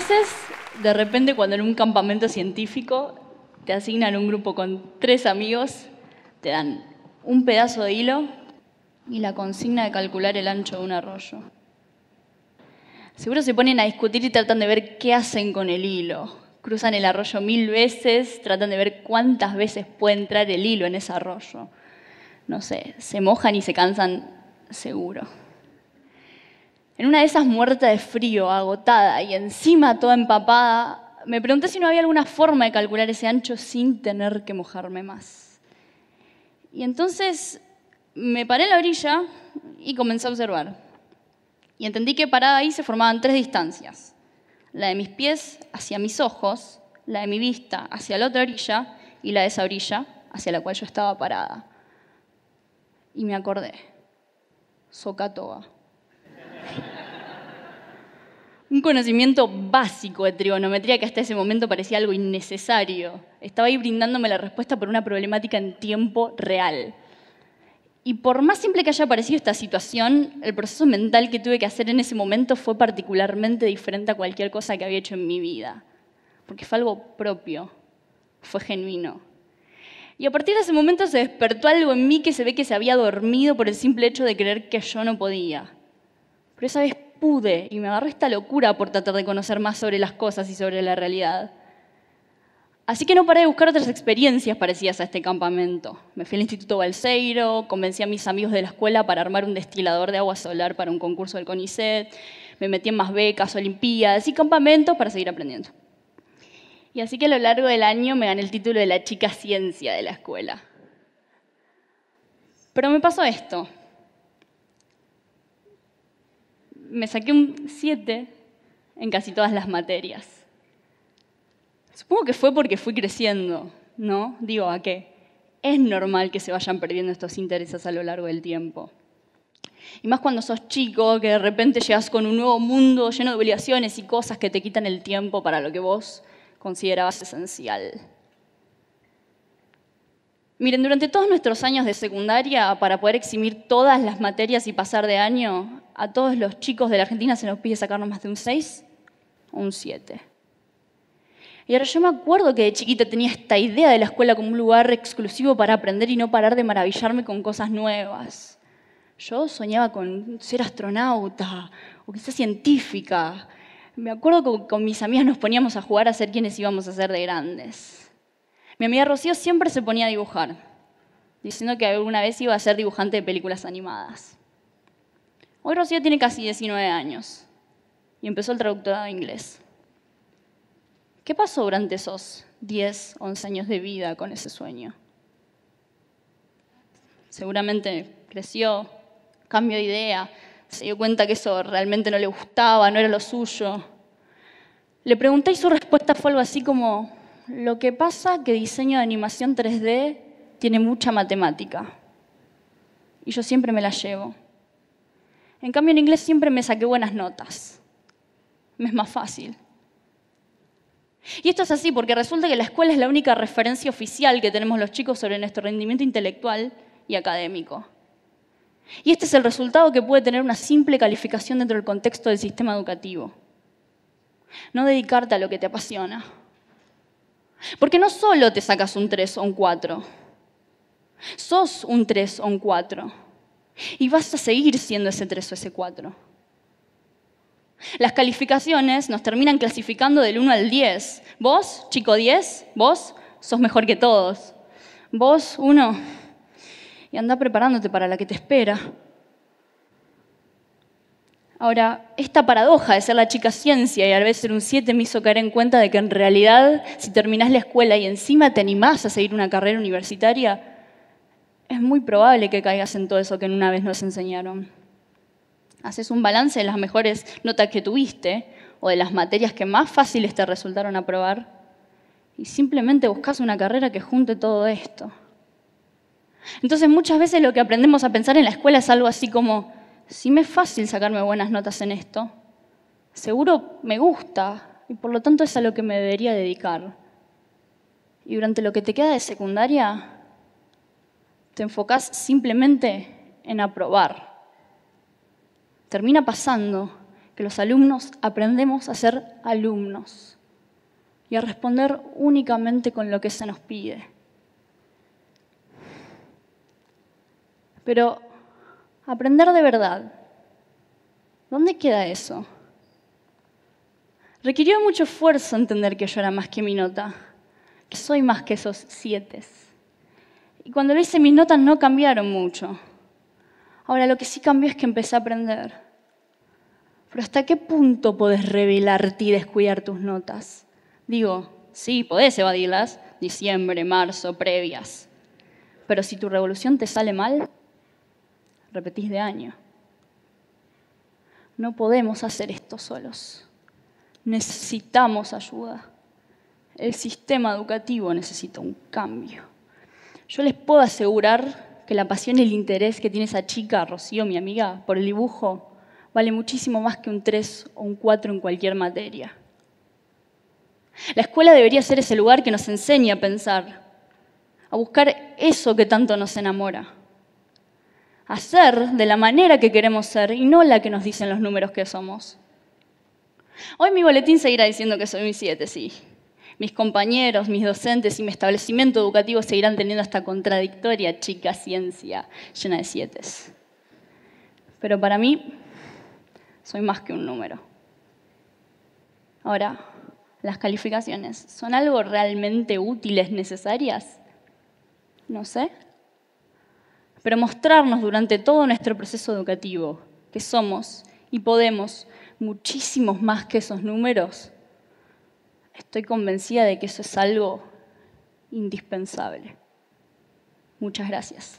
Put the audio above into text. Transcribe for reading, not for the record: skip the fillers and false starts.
meses, de repente, cuando en un campamento científico te asignan un grupo con 3 amigos, te dan un pedazo de hilo y la consigna de calcular el ancho de un arroyo. Seguro se ponen a discutir y tratan de ver qué hacen con el hilo. Cruzan el arroyo 1000 veces, tratan de ver cuántas veces puede entrar el hilo en ese arroyo. No sé, se mojan y se cansan seguro. En una de esas, muerta de frío, agotada y encima toda empapada, me pregunté si no había alguna forma de calcular ese ancho sin tener que mojarme más. Y entonces me paré en la orilla y comencé a observar. Y entendí que parada ahí se formaban 3 distancias. La de mis pies hacia mis ojos, la de mi vista hacia la otra orilla y la de esa orilla hacia la cual yo estaba parada. Y me acordé. Socatoa. Un conocimiento básico de trigonometría que hasta ese momento parecía algo innecesario. Estaba ahí brindándome la respuesta por una problemática en tiempo real. Y por más simple que haya parecido esta situación, el proceso mental que tuve que hacer en ese momento fue particularmente diferente a cualquier cosa que había hecho en mi vida. Porque fue algo propio, fue genuino. Y a partir de ese momento se despertó algo en mí que se ve que se había dormido por el simple hecho de creer que yo no podía. Pero esa vez pude y me agarró esta locura por tratar de conocer más sobre las cosas y sobre la realidad. Así que no paré de buscar otras experiencias parecidas a este campamento. Me fui al Instituto Balseiro, convencí a mis amigos de la escuela para armar un destilador de agua solar para un concurso del CONICET, me metí en más becas, olimpiadas y campamentos para seguir aprendiendo. Y así que a lo largo del año me gané el título de la chica ciencia de la escuela. Pero me pasó esto. Me saqué un 7 en casi todas las materias. Supongo que fue porque fui creciendo, ¿no? Digo, ¿a qué? Es normal que se vayan perdiendo estos intereses a lo largo del tiempo. Y más cuando sos chico, que de repente llegas con un nuevo mundo lleno de obligaciones y cosas que te quitan el tiempo para lo que vos considerabas esencial. Miren, durante todos nuestros años de secundaria, para poder eximir todas las materias y pasar de año, a todos los chicos de la Argentina se nos pide sacarnos más de un 6 o un 7. Y ahora yo me acuerdo que de chiquita tenía esta idea de la escuela como un lugar exclusivo para aprender y no parar de maravillarme con cosas nuevas. Yo soñaba con ser astronauta o quizás científica. Me acuerdo que con mis amigas nos poníamos a jugar a ser quienes íbamos a ser de grandes. Mi amiga Rocío siempre se ponía a dibujar, diciendo que alguna vez iba a ser dibujante de películas animadas. Hoy Rocío tiene casi 19 años y empezó el traductorado de inglés. ¿Qué pasó durante esos 10, 11 años de vida con ese sueño? Seguramente creció, cambió de idea, se dio cuenta que eso realmente no le gustaba, no era lo suyo. Le pregunté y su respuesta fue algo así como: lo que pasa que diseño de animación 3D tiene mucha matemática y yo siempre me la llevo. En cambio, en inglés siempre me saqué buenas notas. Me es más fácil. Y esto es así porque resulta que la escuela es la única referencia oficial que tenemos los chicos sobre nuestro rendimiento intelectual y académico. Y este es el resultado que puede tener una simple calificación dentro del contexto del sistema educativo. No dedicarte a lo que te apasiona. Porque no solo te sacas un 3 o un 4. Sos un 3 o un 4. Y vas a seguir siendo ese 3 o ese 4. Las calificaciones nos terminan clasificando del 1 al 10. Vos, chico 10, vos sos mejor que todos. Vos, 1, y andá preparándote para la que te espera. Ahora, esta paradoja de ser la chica ciencia y a la vez ser un 7 me hizo caer en cuenta de que en realidad, si terminás la escuela y encima te animás a seguir una carrera universitaria, es muy probable que caigas en todo eso que en una vez nos enseñaron. Haces un balance de las mejores notas que tuviste o de las materias que más fáciles te resultaron aprobar y simplemente buscas una carrera que junte todo esto. Entonces muchas veces lo que aprendemos a pensar en la escuela es algo así como: si me es fácil sacarme buenas notas en esto, seguro me gusta y por lo tanto es a lo que me debería dedicar. Y durante lo que te queda de secundaria, te enfocás simplemente en aprobar. Termina pasando que los alumnos aprendemos a ser alumnos y a responder únicamente con lo que se nos pide. Pero aprender de verdad, ¿dónde queda eso? Requirió mucho esfuerzo entender que yo era más que mi nota, que soy más que esos 7. Y cuando lo hice, mis notas no cambiaron mucho. Ahora, lo que sí cambió es que empecé a aprender. Pero ¿hasta qué punto podés rebelarte y descuidar tus notas? Digo, sí, podés evadirlas, diciembre, marzo, previas. Pero si tu revolución te sale mal, repetís de año. No podemos hacer esto solos. Necesitamos ayuda. El sistema educativo necesita un cambio. Yo les puedo asegurar que la pasión y el interés que tiene esa chica, Rocío, mi amiga, por el dibujo, vale muchísimo más que un 3 o un 4 en cualquier materia. La escuela debería ser ese lugar que nos enseñe a pensar, a buscar eso que tanto nos enamora, a ser de la manera que queremos ser y no la que nos dicen los números que somos. Hoy mi boletín seguirá diciendo que soy un 7, sí. Mis compañeros, mis docentes y mi establecimiento educativo seguirán teniendo esta contradictoria chica ciencia llena de 7. Pero para mí, soy más que un número. Ahora, ¿las calificaciones son algo realmente útiles, necesarias? No sé. Pero mostrarnos durante todo nuestro proceso educativo que somos y podemos muchísimos más que esos números, estoy convencida de que eso es algo indispensable. Muchas gracias.